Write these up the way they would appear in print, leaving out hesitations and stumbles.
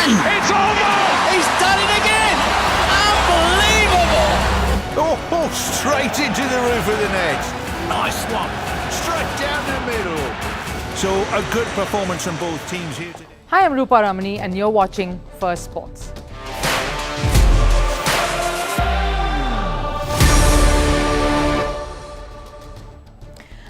again! It's over! He's done it again! Unbelievable! Oh, straight into the roof of the net. Nice one. Straight down the middle. So a good performance from both teams here today. Hi, I'm Rupha Ramani and you're watching Firstpost.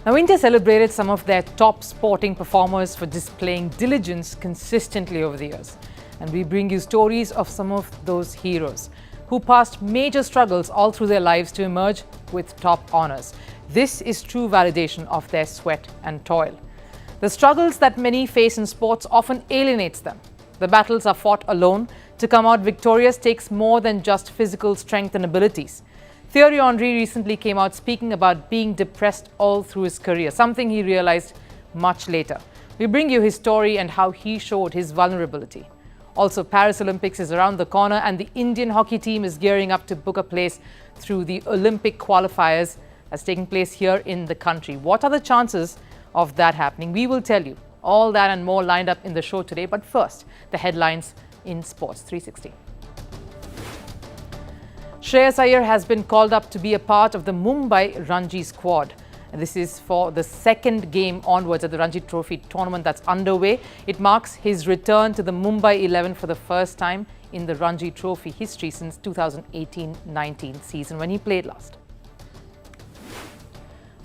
Now, India celebrated some of their top sporting performers for displaying diligence consistently over the years. And we bring you stories of some of those heroes who passed major struggles all through their lives to emerge with top honours. This is true validation of their sweat and toil. The struggles that many face in sports often alienates them. The battles are fought alone. To come out victorious takes more than just physical strength and abilities. Thierry Henry recently came out speaking about being depressed all through his career, something he realized much later. We bring you his story and how he showed his vulnerability. Also, Paris Olympics is around the corner and the Indian hockey team is gearing up to book a place through the Olympic qualifiers that's taking place here in the country. What are the chances of that happening? We will tell you. All that and more lined up in the show today. But first, the headlines in Sports 360. Shreyas Iyer has been called up to be a part of the Mumbai Ranji squad. And this is for the second game onwards at the Ranji Trophy tournament that's underway. It marks his return to the Mumbai 11 for the first time in the Ranji Trophy history since 2018-19 season when he played last.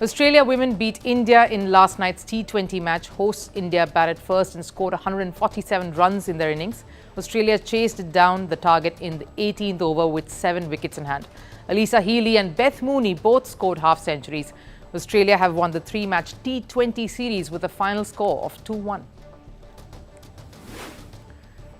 Australia women beat India in last night's T20 match. Hosts India batted first and scored 147 runs in their innings. Australia chased down the target in the 18th over with 7 wickets in hand. Alyssa Healy and Beth Mooney both scored half-centuries. Australia have won the 3-match T20 series with a final score of 2-1.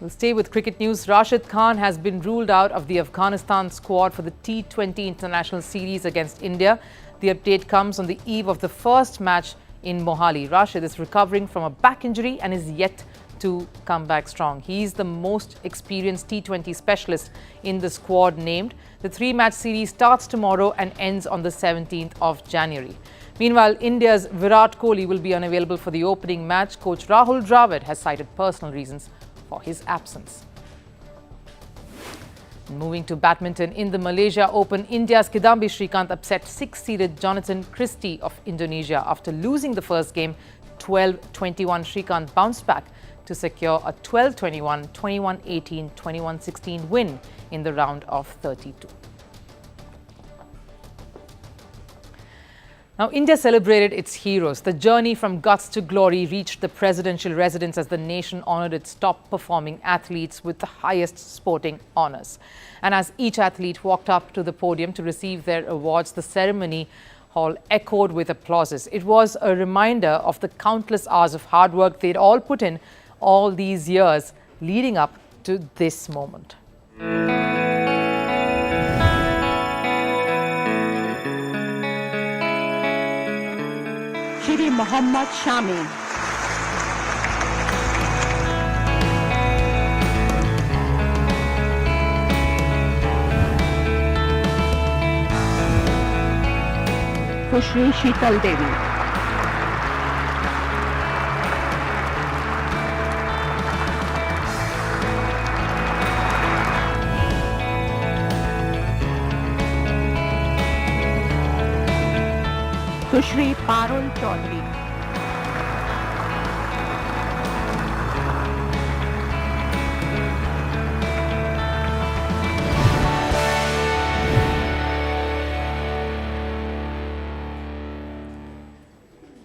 We'll stay with cricket news. Rashid Khan has been ruled out of the Afghanistan squad for the T20 International Series against India. The update comes on the eve of the first match in Mohali. Rashid is recovering from a back injury and is yet to come back strong. He's the most experienced T20 specialist in the squad named. The 3-match series starts tomorrow and ends on the 17th of January. Meanwhile, India's Virat Kohli will be unavailable for the opening match. Coach Rahul Dravid has cited personal reasons for his absence. Moving to badminton, in the Malaysia Open, India's Kidambi Srikanth upset 6-seeded Jonathan Christie of Indonesia. After losing the first game 12-21, Srikanth bounced back to secure a 12-21, 21-18, 21-16 win in the round of 32. Now, India celebrated its heroes. The journey from guts to glory reached the presidential residence as the nation honoured its top-performing athletes with the highest sporting honours. And as each athlete walked up to the podium to receive their awards, the ceremony hall echoed with applauses. It was a reminder of the countless hours of hard work they'd all put in all these years leading up to this moment. Shri Mohammad Shami. Shri Sheetal Devi. Shri Parul Chaudhary.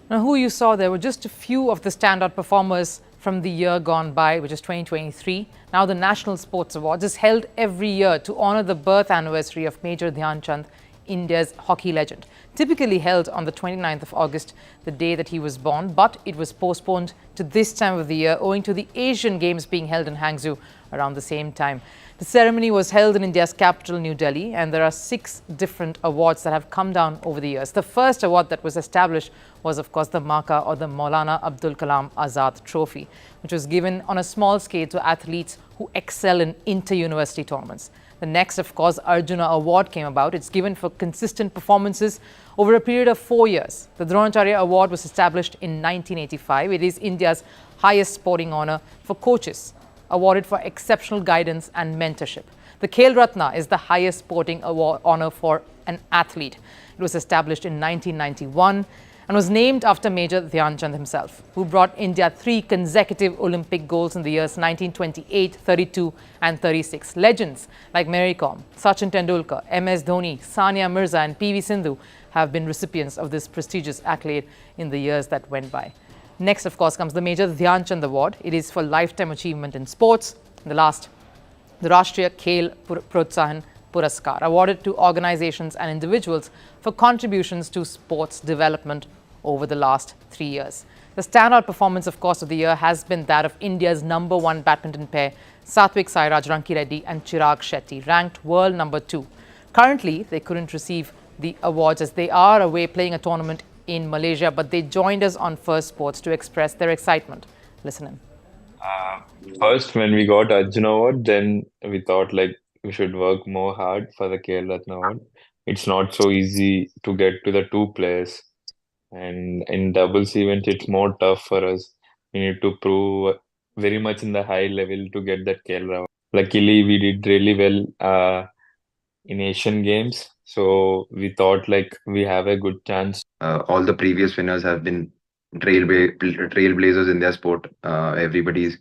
Now, who you saw there were just a few of the standout performers from the year gone by, which is 2023. Now, the National Sports Awards is held every year to honour the birth anniversary of Major Dhyan Chand, India's hockey legend. Typically held on the 29th of August, the day that he was born, but it was postponed to this time of the year owing to the Asian Games being held in Hangzhou around the same time. The ceremony was held in India's capital, New Delhi, and there are 6 different awards that have come down over the years. The first award that was established was, of course, the MACA, or the Maulana Abdul Kalam Azad Trophy, which was given on a small scale to athletes who excel in inter-university tournaments. The next, of course, Arjuna Award came about. It's given for consistent performances over a period of 4 years. The Dronacharya Award was established in 1985. It is India's highest sporting honour for coaches. awarded for exceptional guidance and mentorship. The Khel Ratna is the highest sporting award honor for an athlete. It was established in 1991 and was named after Major Dhyan Chand himself, who brought India 3 consecutive Olympic goals in the years 1928, 32 and 36. Legends like Mary Kom, Sachin Tendulkar, MS Dhoni, Sania Mirza and PV Sindhu have been recipients of this prestigious accolade in the years that went by. Next, of course, comes the Major Dhyan Chand Award. It is for lifetime achievement in sports. The Rashtriya Khel Protsahan Puraskar, awarded to organizations and individuals for contributions to sports development over the last 3 years. The standout performance, of course, of the year has been that of India's #1 badminton pair, Satwiksairaj Rankireddy and Chirag Shetty, ranked world #2. Currently, they couldn't receive the awards as they are away playing a tournament in Malaysia, but they joined us on Firstpost to express their excitement. Listen in. First, when we got Arjun Award, then we thought like we should work more hard for the Khel Ratna Award. It's not so easy to get to the 2 players, and in doubles event, it's more tough for us. We need to prove very much in the high level to get that Khel Ratna. Luckily, we did really well in Asian Games, so we thought like we have a good chance. All the previous winners have been trailblazers in their sport. Everybody's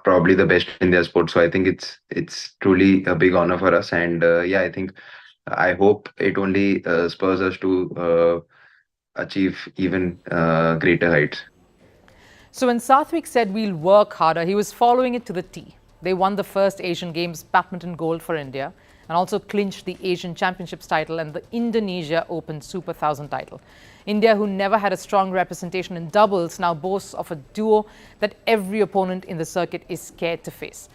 probably the best in their sport. So I think it's truly a big honor for us. And I hope it only spurs us to achieve even greater heights. So when Sathwik said we'll work harder, he was following it to the T. They won the first Asian Games badminton gold for India and also clinched the Asian Championships title and the Indonesia Open Super 1000 title. India, who never had a strong representation in doubles, now boasts of a duo that every opponent in the circuit is scared to face.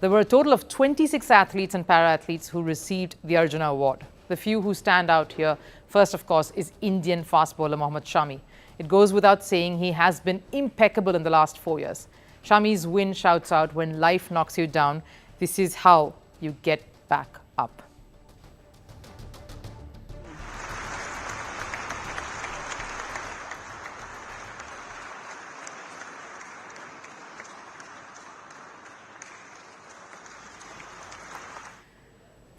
There were a total of 26 athletes and para-athletes who received the Arjuna Award. The few who stand out here, first of course, is Indian fast bowler Mohammad Shami. It goes without saying he has been impeccable in the last 4 years. Shami's win shouts out, when life knocks you down, this is how you get back up.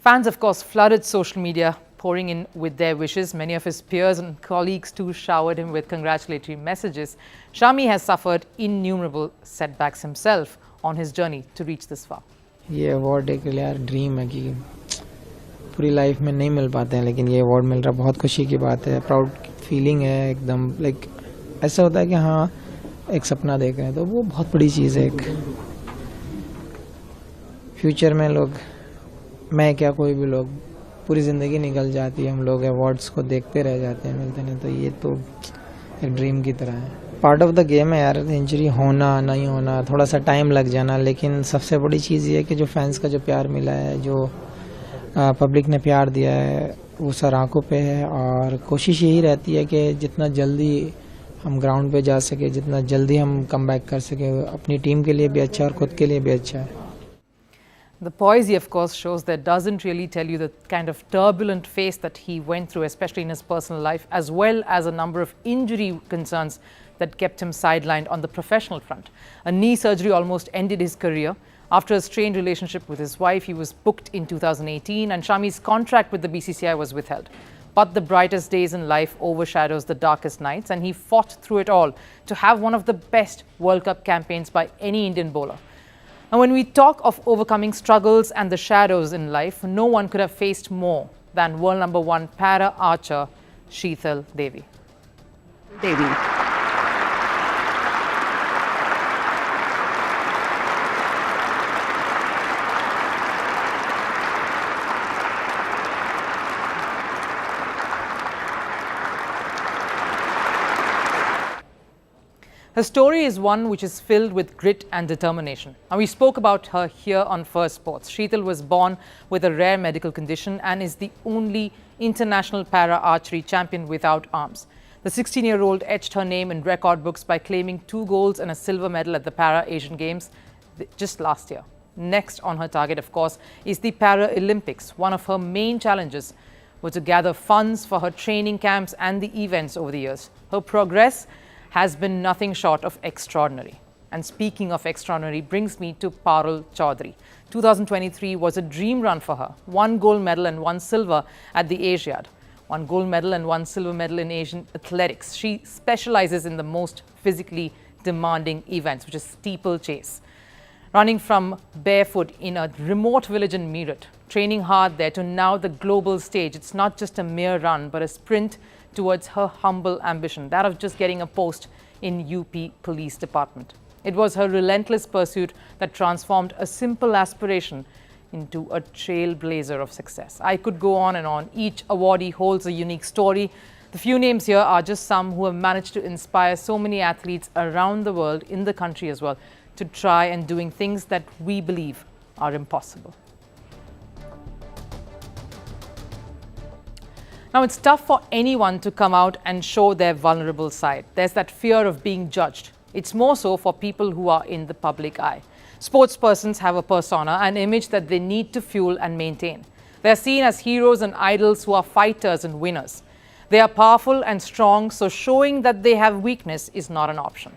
Fans, of course, flooded social media, pouring in with their wishes. Many of his peers and colleagues too showered him with congratulatory messages. Shami has suffered innumerable setbacks himself on his journey to reach this far. ये award एक यार dream है कि पूरी life में नहीं मिल पाते हैं, लेकिन ये अवार्ड मिल रहा, बहुत खुशी की बात है. प्राउड फीलिंग है एकदम. लाइक ऐसा होता है कि हाँ एक सपना देख रहे हैं, तो वो बहुत बड़ी चीज़ है. एक फ्यूचर में लोग, मैं क्या कोई भी लोग, पूरी ज़िंदगी निकल जाती है, हम लोग अवार्ड्स को देखते रह जाते हैं, मिलते नहीं. तो ये तो एक ड्रीम की तरह है. पार्ट ऑफ द गेम है यार. इंजरी होना नहीं होना, थोड़ा सा टाइम लग जाना, लेकिन सबसे बड़ी चीज़ ये है कि जो फैंस का जो प्यार मिला है, जो पब्लिक ने प्यार दिया है, वो सर आंखों पे है. और कोशिश यही रहती है कि जितना जल्दी हम ग्राउंड पे जा सके, जितना जल्दी हम कम बैक कर सके, अपनी टीम के लिए भी अच्छा और खुद के लिए भी अच्छा है. The poise, of course, shows that doesn't really tell you the kind of turbulent phase that he went through, especially in his personal life, as well as a number of injury concerns that kept him sidelined on the professional front. A knee surgery almost ended his career. After a strained relationship with his wife, he was booked in 2018 and Shami's contract with the BCCI was withheld. But the brightest days in life overshadows the darkest nights, and he fought through it all to have one of the best World Cup campaigns by any Indian bowler. And when we talk of overcoming struggles and the shadows in life, no one could have faced more than world #1 para archer Sheetal Devi. Devi. Her story is one which is filled with grit and determination. And we spoke about her here on Firstpost. Sheetal was born with a rare medical condition and is the only international para-archery champion without arms. The 16-year-old etched her name in record books by claiming 2 golds and a silver medal at the Para-Asian Games just last year. Next on her target, of course, is the Para-Olympics. One of her main challenges was to gather funds for her training camps and the events over the years. Her progress has been nothing short of extraordinary. And speaking of extraordinary, brings me to Parul Chaudhary. 2023 was a dream run for her. 1 gold medal and 1 silver at the Asiad. 1 gold medal and 1 silver medal in Asian athletics. She specializes in the most physically demanding events, which is steeplechase. Running from barefoot in a remote village in Meerut, training hard there to now the global stage. It's not just a mere run, but a sprint towards her humble ambition, that of just getting a post in UP Police Department. It was her relentless pursuit that transformed a simple aspiration into a trailblazer of success. I could go on and on. Each awardee holds a unique story. The few names here are just some who have managed to inspire so many athletes around the world, in the country as well, to try and doing things that we believe are impossible. Now, it's tough for anyone to come out and show their vulnerable side. There's that fear of being judged. It's more so for people who are in the public eye. Sportspersons have a persona, an image that they need to fuel and maintain. They're seen as heroes and idols who are fighters and winners. They are powerful and strong, so showing that they have weakness is not an option.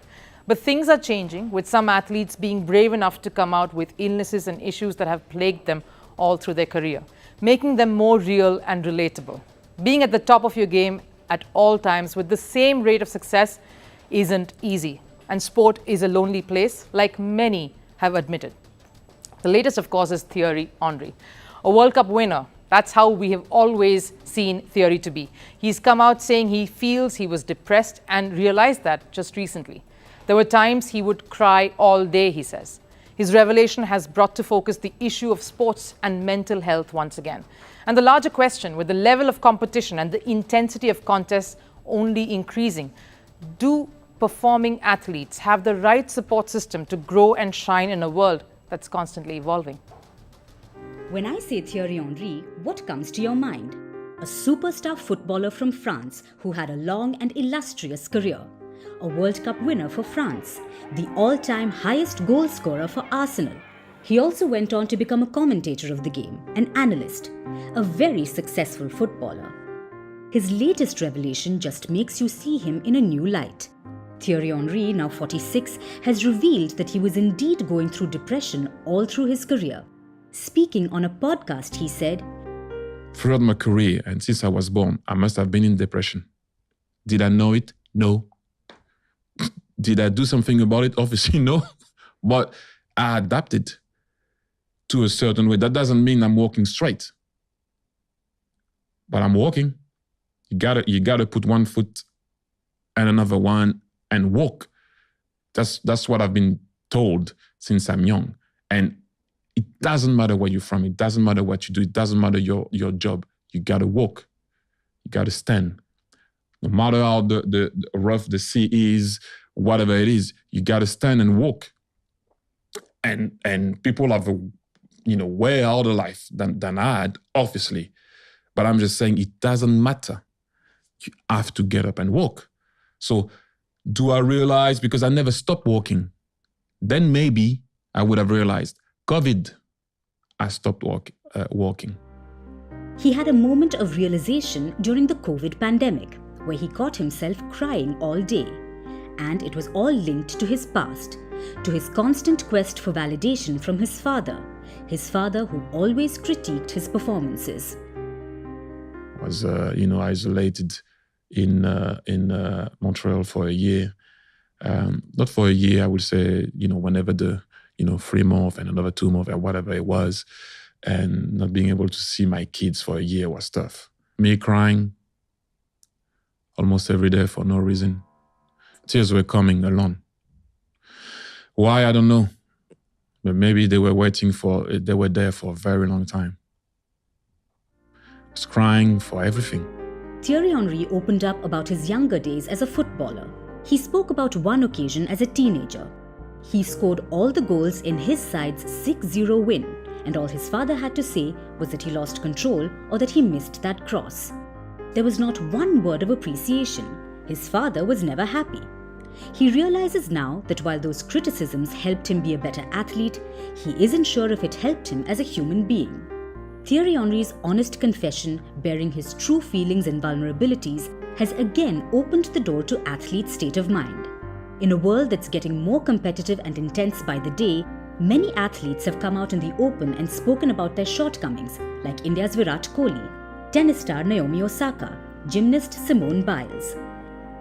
But things are changing, with some athletes being brave enough to come out with illnesses and issues that have plagued them all through their career, making them more real and relatable. Being at the top of your game at all times with the same rate of success isn't easy, and sport is a lonely place, like many have admitted. The latest, of course, is Thierry Henry, a World Cup winner. That's how we have always seen Thierry to be. He's come out saying he feels he was depressed and realized that just recently. There were times he would cry all day, he says. His revelation has brought to focus the issue of sports and mental health once again. And the larger question, with the level of competition and the intensity of contests only increasing, do performing athletes have the right support system to grow and shine in a world that's constantly evolving? When I say Thierry Henry, what comes to your mind? A superstar footballer from France who had a long and illustrious career. A World Cup winner for France, the all-time highest goal scorer for Arsenal. He also went on to become a commentator of the game, an analyst, a very successful footballer. His latest revelation just makes you see him in a new light. Thierry Henry, now 46, has revealed that he was indeed going through depression all through his career. Speaking on a podcast, he said, "Throughout my career and since I was born, I must have been in depression. Did I know it? No. Did I do something about it? Obviously, no. But I adapted to a certain way. That doesn't mean I'm walking straight. But I'm walking. You gotta put one foot and another one and walk. That's what I've been told since I'm young. And it doesn't matter where you're from. It doesn't matter what you do. It doesn't matter your job. You gotta walk. You gotta stand. No matter how the rough the sea is, whatever it is, you gotta stand and walk. And people have a way harder life than I had, obviously. But I'm just saying it doesn't matter. You have to get up and walk. So do I realize, because I never stopped walking, then maybe I would have realized, COVID, I stopped walking. He had a moment of realization during the COVID pandemic, where he caught himself crying all day. And it was all linked to his past, to his constant quest for validation from his father who always critiqued his performances. I was, isolated in Montreal for a year. Not for a year, I would say, whenever the, 3 months and another 2 months or whatever it was. And not being able to see my kids for a year was tough. Me crying almost every day for no reason. Tears were coming alone. Why, I don't know. But maybe they were there for a very long time. I was crying for everything. Thierry Henry opened up about his younger days as a footballer. He spoke about one occasion as a teenager. He scored all the goals in his side's 6-0 win, and all his father had to say was that he lost control or that he missed that cross. There was not one word of appreciation. His father was never happy. He realizes now that while those criticisms helped him be a better athlete, he isn't sure if it helped him as a human being. Thierry Henry's honest confession, bearing his true feelings and vulnerabilities, has again opened the door to athletes' state of mind. In a world that's getting more competitive and intense by the day, many athletes have come out in the open and spoken about their shortcomings, like India's Virat Kohli, tennis star Naomi Osaka, gymnast Simone Biles.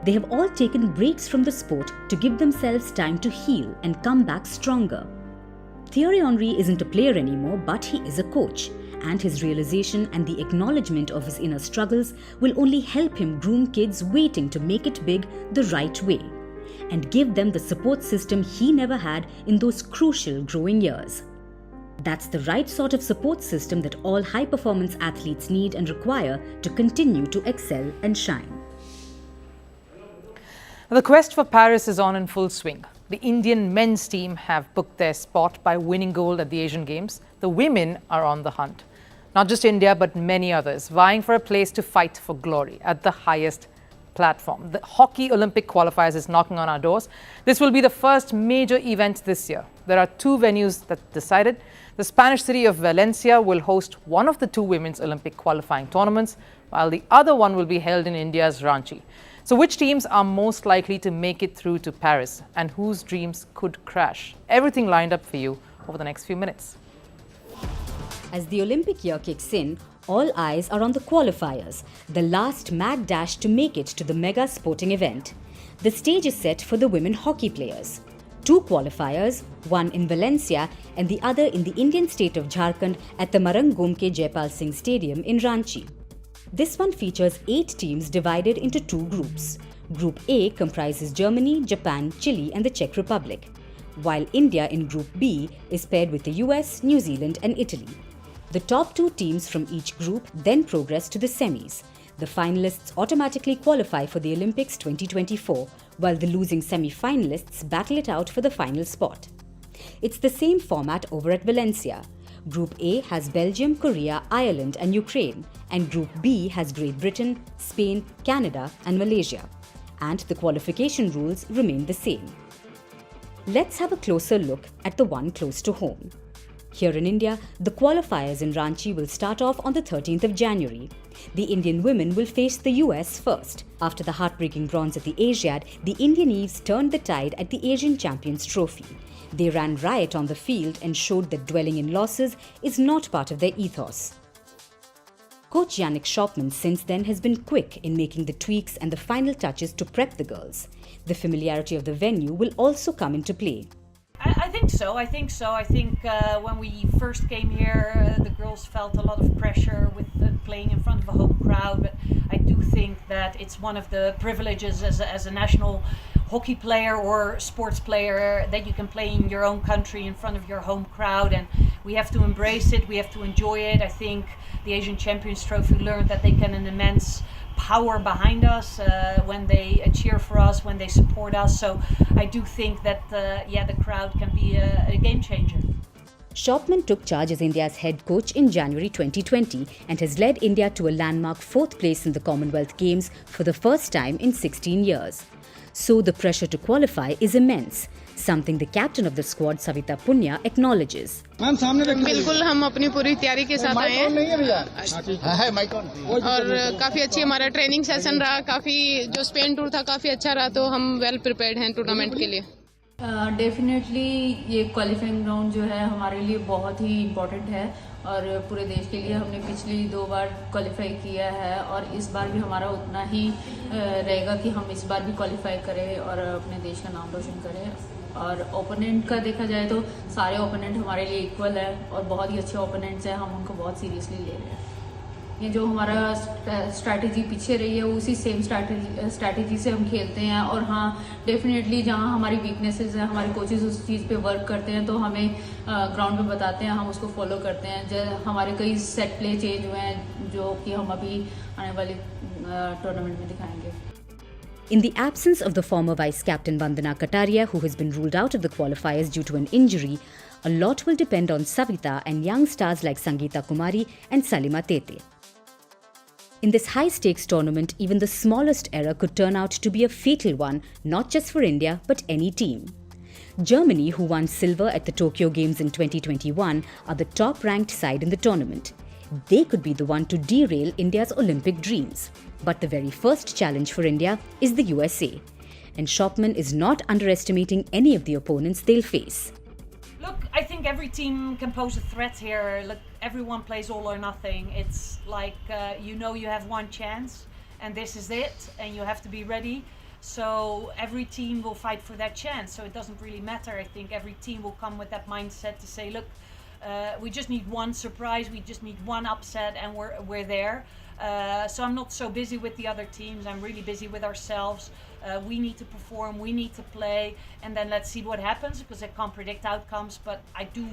They have all taken breaks from the sport to give themselves time to heal and come back stronger. Thierry Henry isn't a player anymore, but he is a coach, and his realization and the acknowledgement of his inner struggles will only help him groom kids waiting to make it big the right way, and give them the support system he never had in those crucial growing years. That's the right sort of support system that all high-performance athletes need and require to continue to excel and shine. The quest for Paris is on in full swing. The Indian men's team have booked their spot by winning gold at the Asian Games. The women are on the hunt. Not just India, but many others, vying for a place to fight for glory at the highest platform. The Hockey Olympic Qualifiers is knocking on our doors. This will be the first major event this year. There are two venues that decided. The Spanish city of Valencia will host one of the two women's Olympic qualifying tournaments, while the other one will be held in India's Ranchi. So which teams are most likely to make it through to Paris, and whose dreams could crash? Everything lined up for you over the next few minutes. As the Olympic year kicks in, all eyes are on the qualifiers, the last mad dash to make it to the mega sporting event. The stage is set for the women hockey players. Two qualifiers, one in Valencia and the other in the Indian state of Jharkhand at the Marangomke Jaipal Singh Stadium in Ranchi. This one features 8 teams divided into 2 groups. Group A comprises Germany, Japan, Chile and the Czech Republic, while India in Group B is paired with the US, New Zealand and Italy. The top 2 teams from each group then progress to the semis. The finalists automatically qualify for the Olympics 2024, while the losing semi-finalists battle it out for the final spot. It's the same format over at Valencia. Group A has Belgium, Korea, Ireland and Ukraine, and Group B has Great Britain, Spain, Canada and Malaysia. And the qualification rules remain the same. Let's have a closer look at the one close to home. Here in India, the qualifiers in Ranchi will start off on the 13th of January. The Indian women will face the US first. After the heartbreaking bronze at the Asiad, the Indian Eves turned the tide at the Asian Champions Trophy. They ran riot on the field and showed that dwelling in losses is not part of their ethos. Coach Yannick Schopman since then has been quick in making the tweaks and the final touches to prep the girls. The familiarity of the venue will also come into play. I think so. I think when we first came here, the girls felt a lot of pressure with playing in front of a home crowd. But I do think that it's one of the privileges as a national hockey player or sports player that you can play in your own country in front of your home crowd, and we have to embrace it. We have to enjoy it. I think the Asian Champions Trophy learned that they can an immense power behind us when they cheer for us, when they support us. So I do think that the crowd can be a game changer. Schopman took charge as India's head coach in January 2020 and has led India to a landmark 4th place in the Commonwealth Games for the first time in 16 years. So the pressure to qualify is immense, something the captain of the squad, Savita Punya, acknowledges. बिल्कुल हम अपनी पूरी तैयारी के साथ आए हैं और काफ़ी अच्छी हमारा ट्रेनिंग सेशन रहा, काफ़ी जो स्पेन टूर था काफ़ी अच्छा रहा, तो हम वेल प्रिपेयर्ड हैं टूर्नामेंट के लिए। डेफिनेटली ये क्वालिफाइंग राउंड जो है हमारे लिए बहुत ही इम्पोर्टेंट है और पूरे देश के लिए हमने पिछली 2 बार क्वालिफाई किया है और इस बार भी हमारा उतना ही रहेगा कि हम इस बार भी क्वालिफाई करें और अपने देश का नाम रोशन करें। और ओपोनेंट का देखा जाए तो सारे ओपोनेंट हमारे लिए इक्वल है और बहुत ही अच्छे ओपोनेंट्स हैं, हम उनको बहुत सीरियसली ले रहे हैं। ये जो हमारा स्ट्रैटेजी पीछे रही है उसी सेम स्ट्रैटेजी से हम खेलते हैं और हाँ डेफिनेटली जहाँ हमारी वीकनेसेस हैं हमारे कोचेस उस चीज़ पे वर्क करते हैं तो हमें ग्राउंड पे बताते हैं, हम उसको फॉलो करते हैं। हमारे कई सेट प्ले चेंज हुए हैं जो कि हम अभी आने वाले टूर्नामेंट में दिखाएंगे। In the absence of the former vice-captain Vandana Kataria, who has been ruled out of the qualifiers due to an injury, a lot will depend on Savita and young stars like Sangeeta Kumari and Salima Tete. In this high-stakes tournament, even the smallest error could turn out to be a fatal one, not just for India, but any team. Germany, who won silver at the Tokyo Games in 2021, are the top-ranked side in the tournament. They could be the one to derail India's Olympic dreams. But the very first challenge for India is the USA. and Shopman is not underestimating any of the opponents they'll face. Look, I think every team can pose a threat here. Look, everyone plays all or nothing. It's like, you know you have one chance and this is it and you have to be ready. So every team will fight for that chance. So it doesn't really matter. I think every team will come with that mindset to say, look, we just need one surprise, we just need one upset and we're there. So I'm not so busy with the other teams, I'm really busy with ourselves. We need to perform, we need to play, and then let's see what happens, because I can't predict outcomes, but I do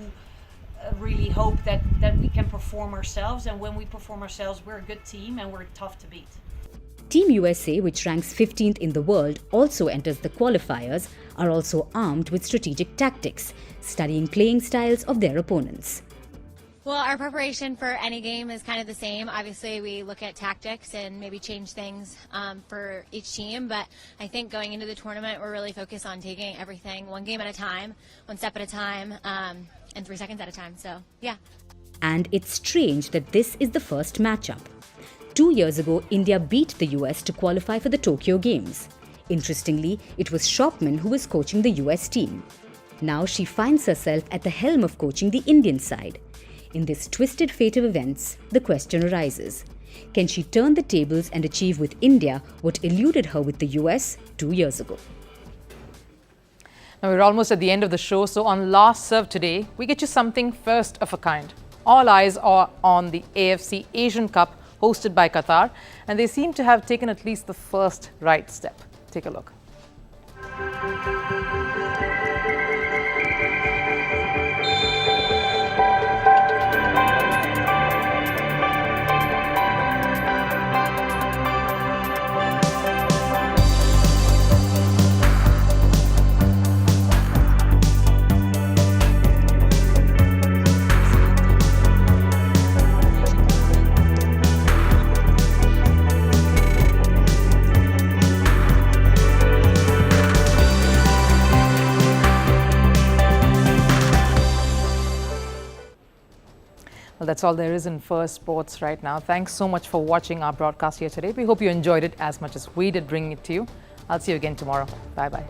really hope that we can perform ourselves, and when we perform ourselves, we're a good team and we're tough to beat. Team USA, which ranks 15th in the world, also enters the qualifiers, are also armed with strategic tactics, studying playing styles of their opponents. Well, our preparation for any game is kind of the same. Obviously, we look at tactics and maybe change things for each team, but I think going into the tournament, we're really focused on taking everything one game at a time, one step at a time, and 3 seconds at a time, so yeah. And it's strange that this is the first matchup. 2 years ago, India beat the US to qualify for the Tokyo Games. Interestingly, it was Shopman who was coaching the US team. Now she finds herself at the helm of coaching the Indian side. In this twisted fate of events, the question arises: can she turn the tables and achieve with India what eluded her with the US 2 years ago? Now we're almost at the end of the show, so on Last Serve today, we get you something first of a kind. All eyes are on the AFC Asian Cup hosted by Qatar, and they seem to have taken at least the first right step. Take a look. Well, that's all there is in First Sports right now. Thanks so much for watching our broadcast here today. We hope you enjoyed it as much as we did bringing it to you. I'll see you again tomorrow. Bye-bye.